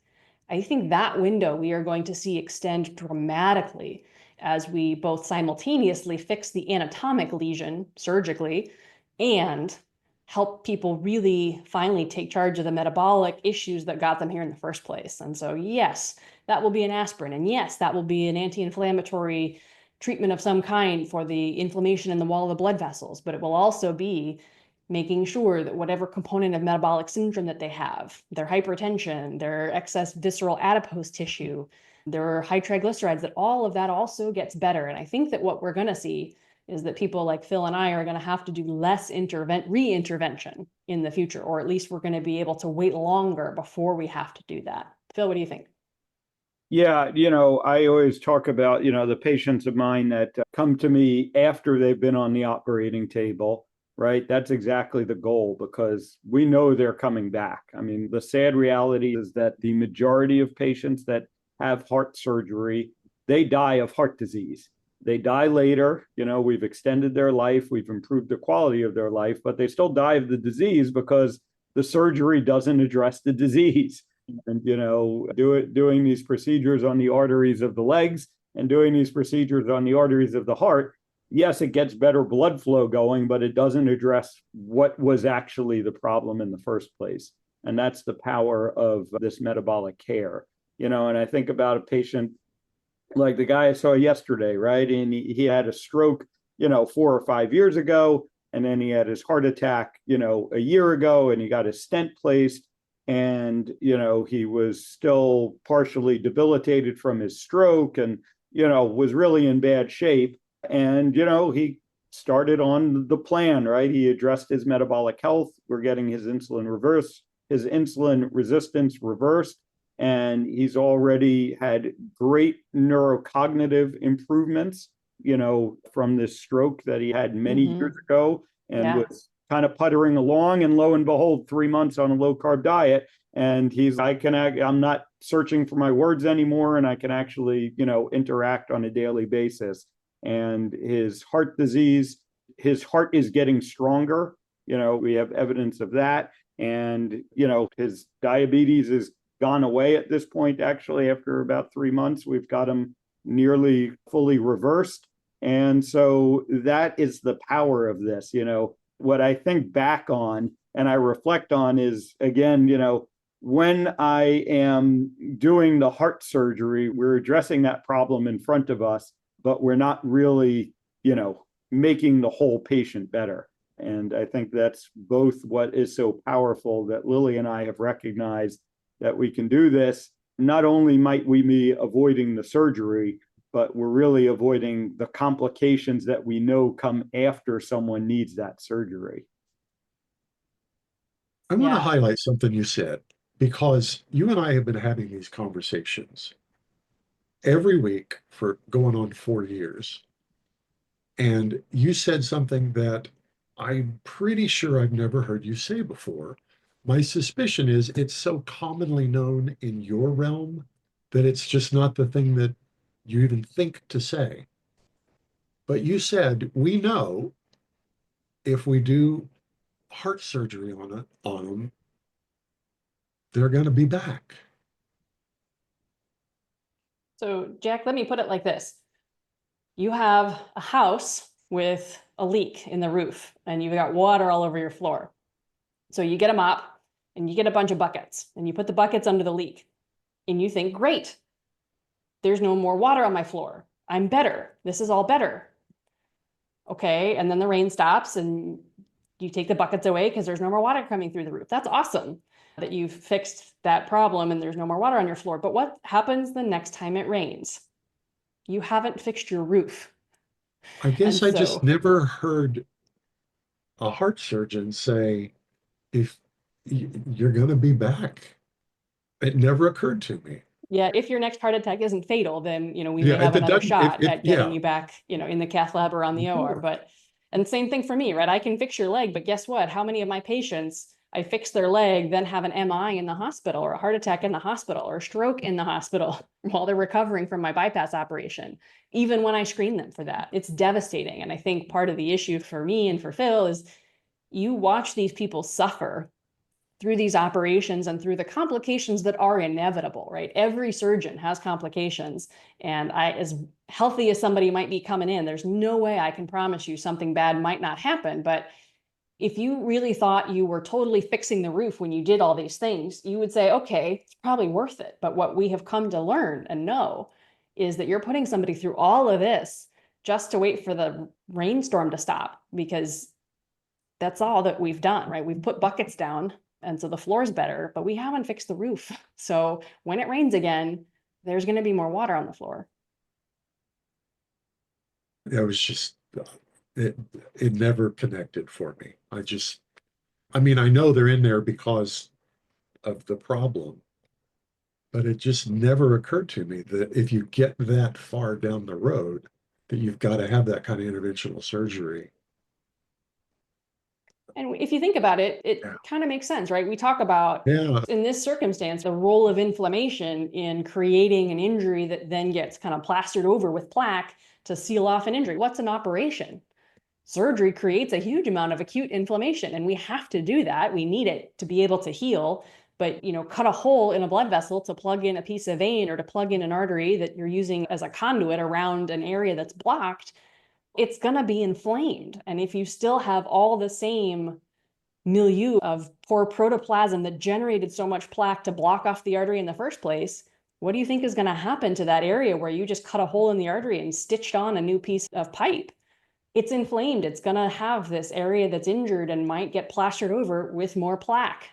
I think that window we are going to see extend dramatically as we both simultaneously fix the anatomic lesion surgically and help people really finally take charge of the metabolic issues that got them here in the first place. And so, yes, that will be an aspirin. And yes, that will be an anti-inflammatory treatment of some kind for the inflammation in the wall of the blood vessels. But it will also be making sure that whatever component of metabolic syndrome that they have, their hypertension, their excess visceral adipose tissue, their high triglycerides, that all of that also gets better. And I think that what we're going to see is that people like Phil and I are going to have to do less re-intervention in the future, or at least we're going to be able to wait longer before we have to do that. Phil, what do you think?
Yeah, I always talk about, the patients of mine that come to me after they've been on the operating table, right? That's exactly the goal, because we know they're coming back. I mean, the sad reality is that the majority of patients that have heart surgery, they die of heart disease. They die later. We've extended their life, we've improved the quality of their life, but they still die of the disease because the surgery doesn't address the disease. And, doing these procedures on the arteries of the legs and doing these procedures on the arteries of the heart, yes, it gets better blood flow going, but it doesn't address what was actually the problem in the first place. And that's the power of this metabolic care. And I think about a patient like the guy I saw yesterday, right? And he had a stroke, 4 or 5 years ago, and then he had his heart attack, a year ago, and he got his stent placed. And, he was still partially debilitated from his stroke and, was really in bad shape. And, he started on the plan, right? He addressed his metabolic health. We're getting his insulin resistance reversed. And he's already had great neurocognitive improvements, from this stroke that he had many years ago, and was kind of puttering along. And lo and behold, 3 months on a low-carb diet, and I'm not searching for my words anymore, and I can actually, interact on a daily basis. And his heart disease, his heart is getting stronger. We have evidence of that. And, his diabetes is gone away at this point. Actually, after about 3 months, we've got him nearly fully reversed. And so that is the power of this. What I think back on and I reflect on is, again, when I am doing the heart surgery, we're addressing that problem in front of us, but we're not really, making the whole patient better. And I think that's both what is so powerful that Lily and I have recognized that we can do this. Not only might we be avoiding the surgery, but we're really avoiding the complications that we know come after someone needs that surgery.
I want to highlight something you said, because you and I have been having these conversations every week for going on 4 years. And you said something that I'm pretty sure I've never heard you say before. My suspicion is it's so commonly known in your realm that it's just not the thing that you even think to say. But you said, we know if we do heart surgery on them, they're going to be back.
So, Jack, let me put it like this. You have a house with a leak in the roof and you've got water all over your floor. So you get a mop and you get a bunch of buckets and you put the buckets under the leak and you think, great, there's no more water on my floor. I'm better. This is all better. Okay. And then the rain stops and you take the buckets away because there's no more water coming through the roof. That's awesome that you've fixed that problem and there's no more water on your floor. But what happens the next time it rains? You haven't fixed your roof.
I guess I just never heard a heart surgeon say, if you're going to be back. It never occurred to me.
Yeah, if your next heart attack isn't fatal, then, we may have another shot at getting you back, in the cath lab or on the OR. But, and same thing for me, right? I can fix your leg, but guess what? How many of my patients, I fix their leg, then have an MI in the hospital or a heart attack in the hospital or a stroke in the hospital while they're recovering from my bypass operation, even when I screen them for that. It's devastating. And I think part of the issue for me and for Phil is you watch these people suffer through these operations and through the complications that are inevitable, right? Every surgeon has complications. And as healthy as somebody might be coming in, there's no way I can promise you something bad might not happen. But if you really thought you were totally fixing the roof when you did all these things, you would say, okay, it's probably worth it. But what we have come to learn and know is that you're putting somebody through all of this just to wait for the rainstorm to stop, because that's all that we've done, right? We've put buckets down and so the floor is better, but we haven't fixed the roof. So when it rains again, there's going to be more water on the floor.
It was just, it never connected for me. I mean, I know they're in there because of the problem, but it just never occurred to me that if you get that far down the road, that you've got to have that kind of interventional surgery.
And if you think about it, it kind of makes sense, right? We talk about, in this circumstance, the role of inflammation in creating an injury that then gets kind of plastered over with plaque to seal off an injury. What's an operation? Surgery creates a huge amount of acute inflammation, and we have to do that. We need it to be able to heal. But, cut a hole in a blood vessel to plug in a piece of vein or to plug in an artery that you're using as a conduit around an area that's blocked, it's going to be inflamed. And if you still have all the same milieu of poor protoplasm that generated so much plaque to block off the artery in the first place, what do you think is going to happen to that area where you just cut a hole in the artery and stitched on a new piece of pipe? It's inflamed. It's going to have this area that's injured and might get plastered over with more plaque,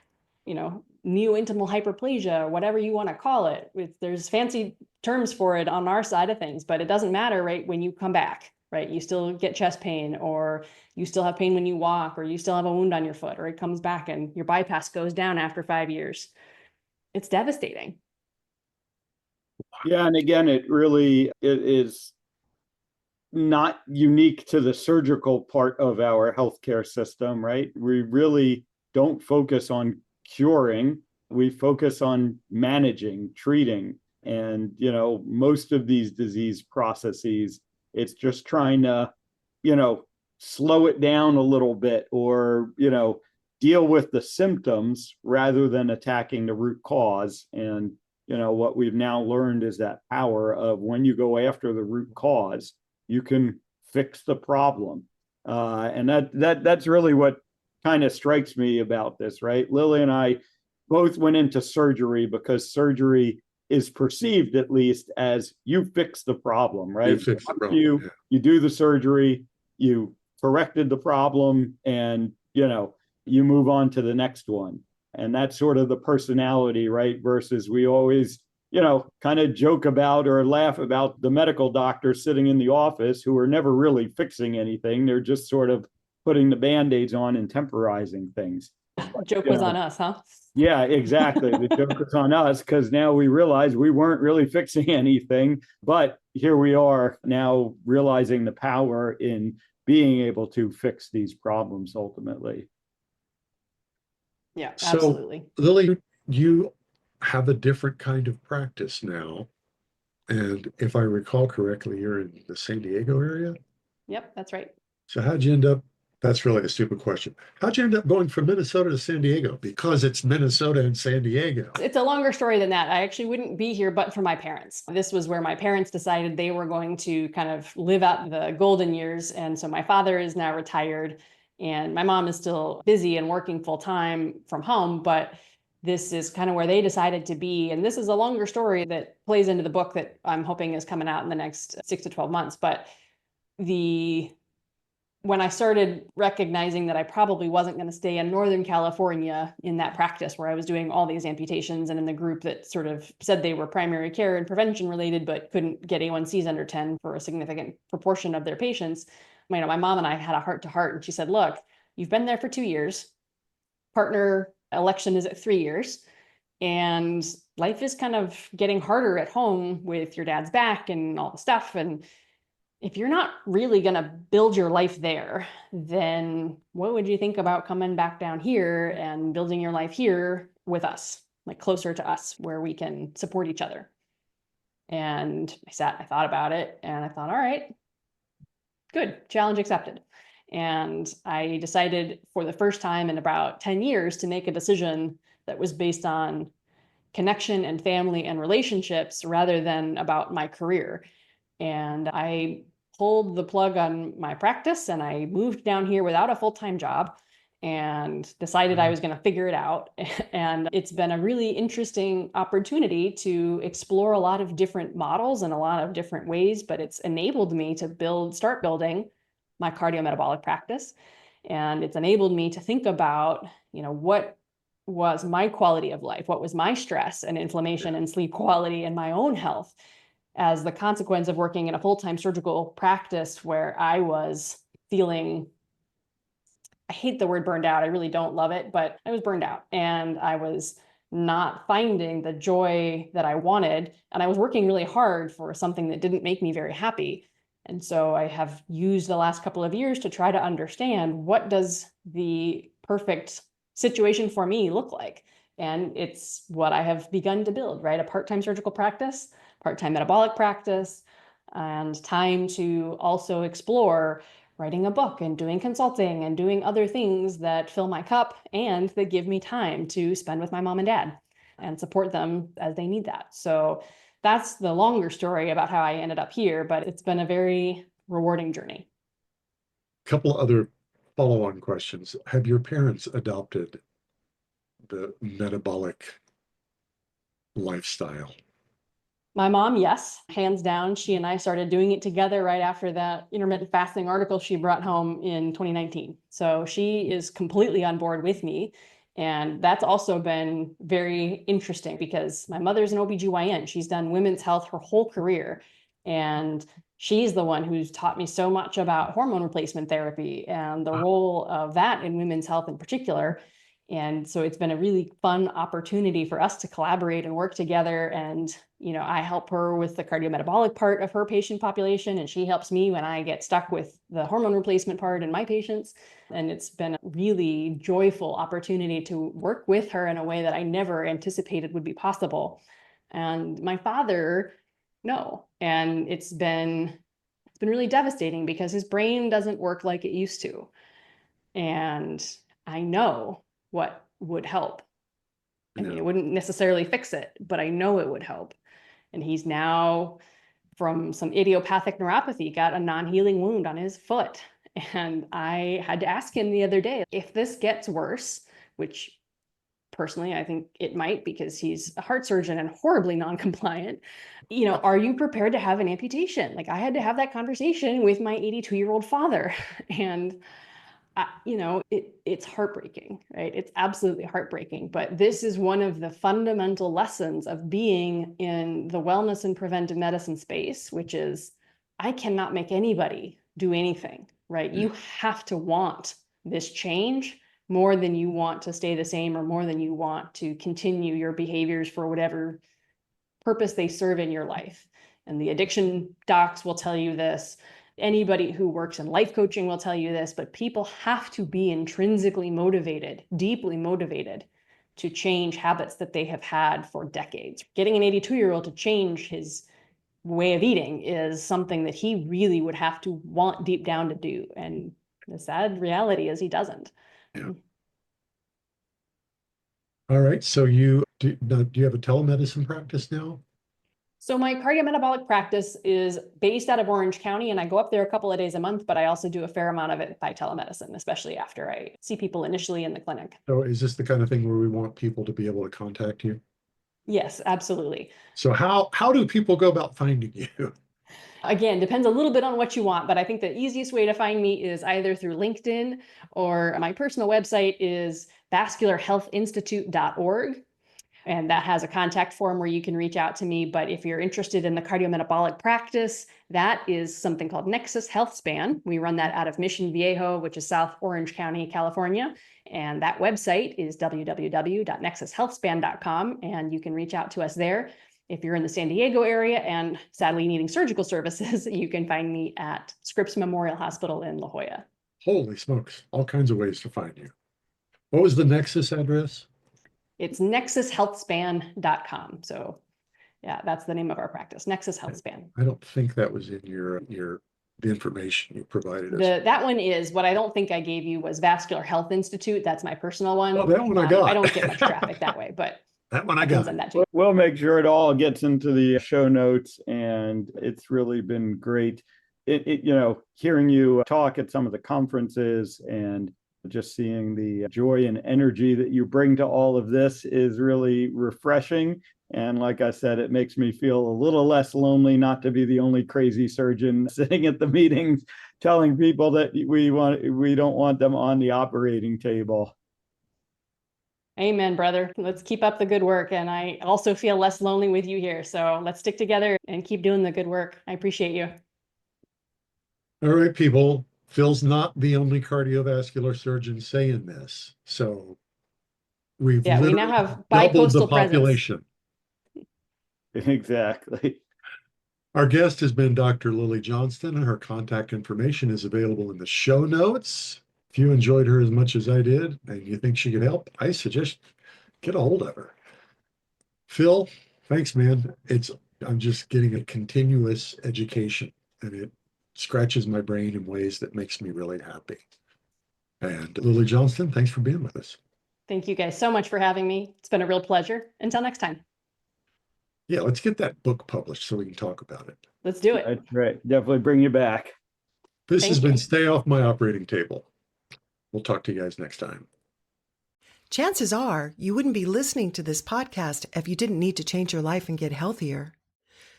neointimal hyperplasia, whatever you want to call it. There's fancy terms for it on our side of things, but it doesn't matter, right? When you come back, right? You still get chest pain, or you still have pain when you walk, or you still have a wound on your foot, or it comes back and your bypass goes down after 5 years. It's devastating.
Yeah. And again, it is not unique to the surgical part of our healthcare system, right? We really don't focus on curing. We focus on managing, treating. And, most of these disease processes, it's just trying to, slow it down a little bit, or, deal with the symptoms rather than attacking the root cause. And, what we've now learned is that power of when you go after the root cause, you can fix the problem. And that's really what kind of strikes me about this, right? Lily and I both went into surgery because surgery is perceived, at least, as you fix the problem, right?
You fix the problem.
You do the surgery, you corrected the problem, and, you move on to the next one. And that's sort of the personality, right? Versus we always, kind of joke about or laugh about the medical doctors sitting in the office who are never really fixing anything. They're just sort of putting the Band-Aids on and temporizing things.
Joke was on us, huh?
Yeah, exactly. The joke is on us, because now we realize we weren't really fixing anything, but here we are now realizing the power in being able to fix these problems ultimately.
Yeah,
So,
absolutely.
Lily, you have a different kind of practice now. And if I recall correctly, you're in the San Diego area.
Yep, that's right.
So how'd you end up? That's really a stupid question. How'd you end up going from Minnesota to San Diego? Because it's Minnesota and San Diego.
It's a longer story than that. I actually wouldn't be here but for my parents. This was where my parents decided they were going to kind of live out the golden years. And so my father is now retired and my mom is still busy and working full time from home, but this is kind of where they decided to be. And this is a longer story that plays into the book that I'm hoping is coming out in the next 6 to 12 months. But when I started recognizing that I probably wasn't going to stay in Northern California in that practice where I was doing all these amputations and in the group that sort of said they were primary care and prevention related, but couldn't get A1Cs under 10 for a significant proportion of their patients, my mom and I had a heart to heart, and she said, look, you've been there for 2 years. Partner election is at 3 years. And life is kind of getting harder at home with your dad's back and all the stuff. And if you're not really going to build your life there, then what would you think about coming back down here and building your life here with us, like closer to us, where we can support each other? And I thought about it, and I thought, all right, good, challenge accepted. And I decided for the first time in about 10 years to make a decision that was based on connection and family and relationships rather than about my career. And I pulled the plug on my practice and I moved down here without a full-time job and decided I was going to figure it out. And it's been a really interesting opportunity to explore a lot of different models and a lot of different ways, but it's enabled me to start building my cardiometabolic practice. And it's enabled me to think about, what was my quality of life? What was my stress and inflammation and sleep quality and my own health as the consequence of working in a full-time surgical practice where I was feeling, I hate the word burned out. I really don't love it, but I was burned out and I was not finding the joy that I wanted. And I was working really hard for something that didn't make me very happy. And so I have used the last couple of years to try to understand, what does the perfect situation for me look like? And it's what I have begun to build, right? A part-time surgical practice, part-time metabolic practice, and time to also explore writing a book and doing consulting and doing other things that fill my cup and that give me time to spend with my mom and dad and support them as they need that. So that's the longer story about how I ended up here, but it's been a very rewarding journey.
A couple other follow-on questions. Have your parents adopted the metabolic lifestyle?
My mom, yes, hands down. She and I started doing it together right after that intermittent fasting article she brought home in 2019. So she is completely on board with me. And that's also been very interesting because my mother's an OBGYN. She's done women's health her whole career. And she's the one who's taught me so much about hormone replacement therapy and the role of that in women's health in particular. And so it's been a really fun opportunity for us to collaborate and work together. And, I help her with the cardiometabolic part of her patient population, and she helps me when I get stuck with the hormone replacement part in my patients. And it's been a really joyful opportunity to work with her in a way that I never anticipated would be possible. And my father, no. And it's been really devastating because his brain doesn't work like it used to. And I know what would help. I mean, it wouldn't necessarily fix it, but I know it would help. And he's now, from some idiopathic neuropathy, got a non-healing wound on his foot. And I had to ask him the other day, if this gets worse, which personally. I think it might, because he's a heart surgeon and horribly non-compliant. Are you prepared to have an amputation? Like, I had to have that conversation with my 82-year-old father. And it's heartbreaking, right? It's absolutely heartbreaking. But this is one of the fundamental lessons of being in the wellness and preventive medicine space, which is I cannot make anybody do anything, right? You have to want this change more than you want to stay the same, or more than you want to continue your behaviors for whatever purpose they serve in your life. And the addiction docs will tell you this. Anybody who works in life coaching will tell you this, but people have to be intrinsically motivated, deeply motivated to change habits that they have had for decades. Getting an 82-year-old to change his way of eating is something that he really would have to want deep down to do. And the sad reality is he doesn't.
Yeah. All right. So do you have a telemedicine practice now?
So my cardiometabolic practice is based out of Orange County, and I go up there a couple of days a month, but I also do a fair amount of it by telemedicine, especially after I see people initially in the clinic.
So is this the kind of thing where we want people to be able to contact you?
Yes, absolutely.
So how do people go about finding you?
Again, depends a little bit on what you want, but I think the easiest way to find me is either through LinkedIn, or my personal website is vascularhealthinstitute.org. And that has a contact form where you can reach out to me. But if you're interested in the cardiometabolic practice, that is something called Nexus Health Span. We run that out of Mission Viejo, which is South Orange County, California. And that website is www.nexushealthspan.com. And you can reach out to us there. If you're in the San Diego area and sadly needing surgical services, you can find me at Scripps Memorial Hospital in La Jolla.
Holy smokes, all kinds of ways to find you. What was the Nexus address?
It's nexushealthspan.com. So yeah, that's the name of our practice, Nexus Health Span.
I don't think that was in the information you provided us.
That one is, what I don't think I gave you was Vascular Health Institute. That's my personal one.
Oh, that one I got.
I don't get much trappic that way, but
that one I
can
got.
send that to you.
We'll make sure it all gets into the show notes, and it's really been great. Hearing you talk at some of the conferences and just seeing the joy and energy that you bring to all of this is really refreshing. And like I said, it makes me feel a little less lonely not to be the only crazy surgeon sitting at the meetings telling people that we don't want them on the operating table.
Amen, brother. Let's keep up the good work. And I also feel less lonely with you here. So let's stick together and keep doing the good work. I appreciate you.
All right, people. Phil's not the only cardiovascular surgeon saying this. So we now
have
doubled the
bicoastal
population.
Exactly.
Our guest has been Dr. Lily Johnston, and her contact information is available in the show notes. If you enjoyed her as much as I did and you think she could help, I suggest get a hold of her. Phil, thanks, man. I'm just getting a continuous education, and it scratches my brain in ways that makes me really happy. And Lily Johnston, thanks for being with us.
Thank you guys so much for having me. It's been a real pleasure. Until next time.
Yeah, let's get that book published so we can talk about it.
Let's do it.
That's right. Definitely bring you back.
This has been
you.
Stay Off My Operating Table. We'll talk to you guys next time.
Chances are you wouldn't be listening to this podcast if you didn't need to change your life and get healthier.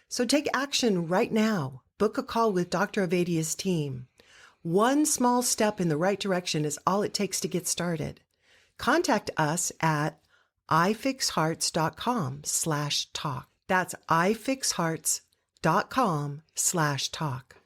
So take action right now. Book a call with Dr. Ovadia's team. One small step in the right direction is all it takes to get started. Contact us at ifixhearts.com/talk. That's ifixhearts.com/talk.